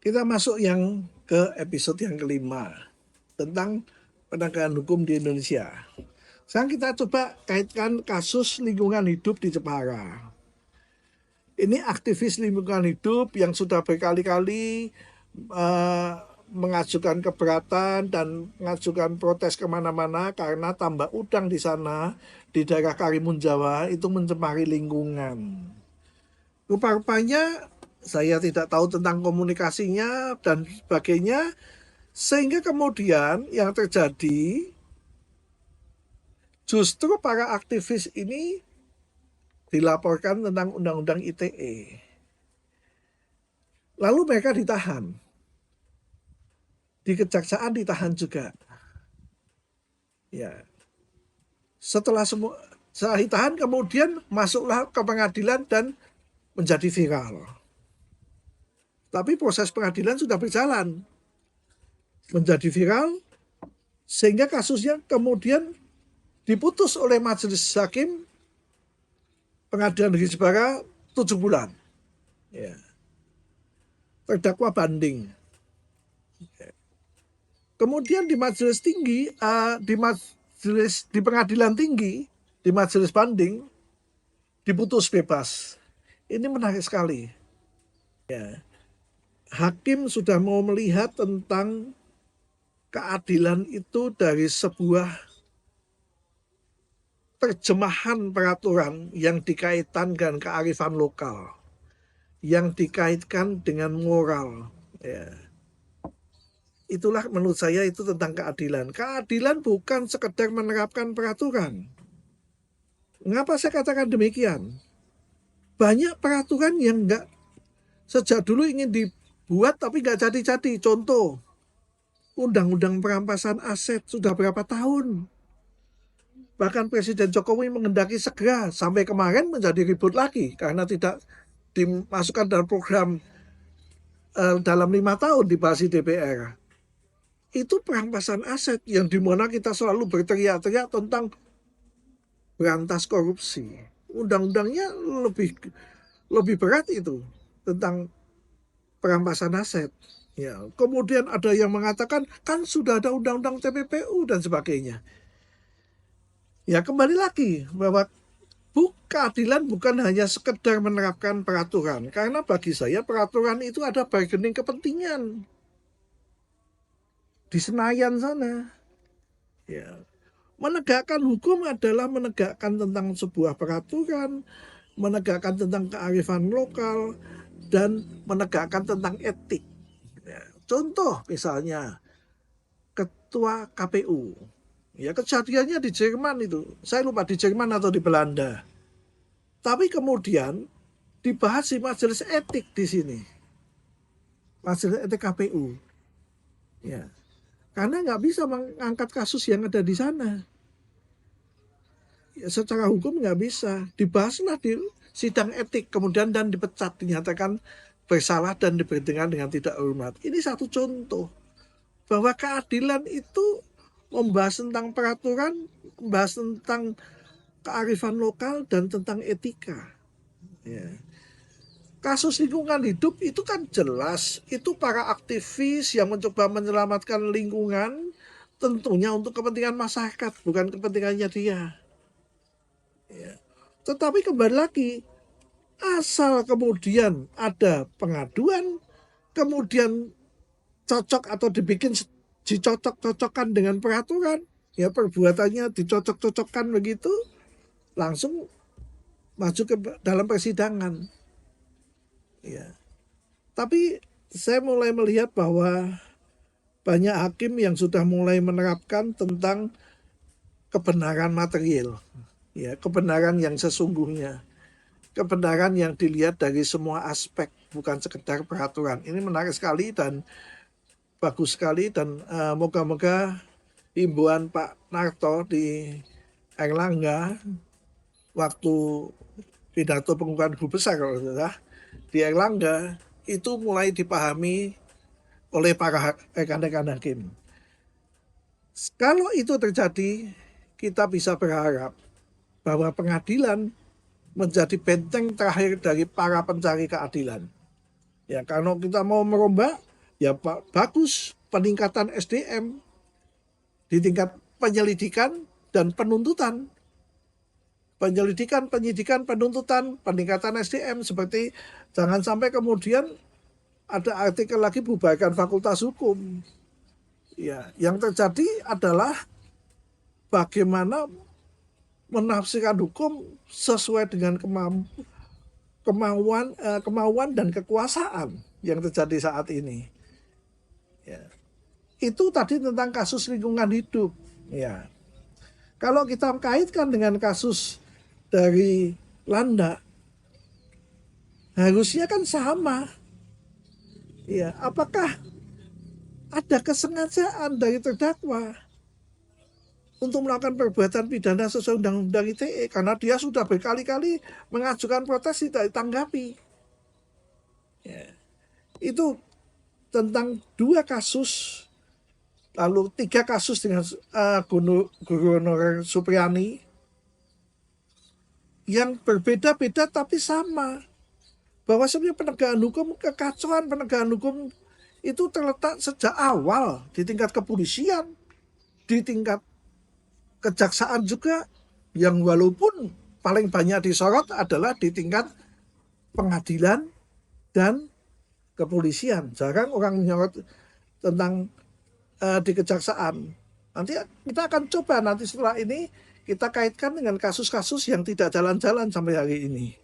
Kita masuk yang ke episode yang kelima tentang penegakan hukum di Indonesia. Sekarang kita coba kaitkan kasus lingkungan hidup di Jepara. Ini aktivis lingkungan hidup yang sudah berkali-kali mengajukan keberatan dan mengajukan protes kemana-mana karena tambak udang di sana di daerah Karimun Jawa itu mencemari lingkungan. Rupa-rupanya saya tidak tahu tentang komunikasinya dan sebagainya, sehingga kemudian yang terjadi justru para aktivis ini dilaporkan tentang undang-undang ITE. Lalu mereka ditahan. Di kejaksaan ditahan juga. Ya. Setelah ditahan kemudian masuklah ke pengadilan dan menjadi viral. Tapi proses pengadilan sudah berjalan. Menjadi viral sehingga kasusnya kemudian diputus oleh majelis hakim Pengadilan Negeri Jepara 7 bulan. Ya. Terdakwa banding. Kemudian di majelis tinggi, di pengadilan tinggi, di majelis banding diputus bebas. Ini menarik sekali. Ya. Hakim sudah mau melihat tentang keadilan itu dari sebuah terjemahan peraturan yang dikaitkan dengan kearifan lokal, yang dikaitkan dengan moral. Ya. Itulah menurut saya itu tentang keadilan. Keadilan bukan sekedar menerapkan peraturan. Mengapa saya katakan demikian? Banyak peraturan yang sejak dulu ingin dibuat tapi nggak jadi-jadi. Contoh, undang-undang perampasan aset sudah berapa tahun? Bahkan Presiden Jokowi menghendaki segera, sampai kemarin menjadi ribut lagi karena tidak dimasukkan dalam program dalam 5 tahun dibahas di DPR. Itu perampasan aset yang dimana kita selalu berteriak-teriak tentang berantas korupsi. Undang-undangnya lebih berat itu tentang perampasan aset. Ya, kemudian ada yang mengatakan kan sudah ada undang-undang TPPU dan sebagainya. Ya kembali lagi bahwa keadilan bukan hanya sekedar menerapkan peraturan. Karena bagi saya peraturan itu ada bargaining kepentingan. Di Senayan sana. Ya. Menegakkan hukum adalah menegakkan tentang sebuah peraturan, menegakkan tentang kearifan lokal, dan menegakkan tentang etik. Ya. Contoh misalnya, Ketua KPU. Ya kejadiannya di Jerman itu. Saya lupa di Jerman atau di Belanda. Tapi kemudian dibahas di majelis etik di sini. Majelis etik KPU. Ya. Karena nggak bisa mengangkat kasus yang ada di sana. Ya, secara hukum nggak bisa. Dibahaslah di sidang etik. Kemudian dan dipecat. Dinyatakan bersalah dan diberhentikan dengan tidak hormat. Ini satu contoh. Bahwa keadilan itu membahas tentang peraturan, membahas tentang kearifan lokal dan tentang etika. Ya. Kasus lingkungan hidup itu kan jelas, itu para aktivis yang mencoba menyelamatkan lingkungan tentunya untuk kepentingan masyarakat, bukan kepentingannya dia. Ya. Tetapi kembali lagi, asal kemudian ada pengaduan, kemudian cocok atau dibikin dicocok-cocokkan dengan peraturan, ya perbuatannya dicocok-cocokkan begitu, langsung maju ke dalam persidangan. Ya. Tapi saya mulai melihat bahwa banyak hakim yang sudah mulai menerapkan tentang kebenaran material, ya kebenaran yang sesungguhnya, kebenaran yang dilihat dari semua aspek, bukan sekedar peraturan. Ini menarik sekali dan bagus sekali dan moga-moga himbauan Pak Narto di Airlangga waktu pidato pengukuhan guru besar kalau tidak di Airlangga itu mulai dipahami oleh para rekan-rekan hakim. Kalau itu terjadi, kita bisa berharap bahwa pengadilan menjadi benteng terakhir dari para pencari keadilan. Ya, kalau kita mau merombak, Ya Pak, bagus peningkatan SDM di tingkat penyelidikan dan penuntutan. Penyelidikan, penyidikan, penuntutan, peningkatan SDM, seperti jangan sampai kemudian ada artikel lagi bubarkan fakultas hukum. Ya, yang terjadi adalah bagaimana menafsirkan hukum sesuai dengan kemauan dan kekuasaan yang terjadi saat ini. Ya. Itu tadi tentang kasus lingkungan hidup. Ya, kalau kita kaitkan dengan kasus dari Landa, harusnya kan sama. Ya, apakah ada kesengajaan dari terdakwa untuk melakukan perbuatan pidana sesuai Undang-Undang ITE karena dia sudah berkali-kali mengajukan protes tidak ditanggapi. Ya, itu tentang 2 kasus, lalu 3 kasus dengan Guru Honorer Supriyani yang berbeda-beda tapi sama. Bahwa sebenarnya penegakan hukum, kekacauan penegakan hukum itu terletak sejak awal di tingkat kepolisian, di tingkat kejaksaan juga, yang walaupun paling banyak disorot adalah di tingkat pengadilan dan kepolisian. Jarang orang menyorot tentang di kejaksaan. Nanti kita akan coba nanti setelah ini kita kaitkan dengan kasus-kasus yang tidak jalan-jalan sampai hari ini.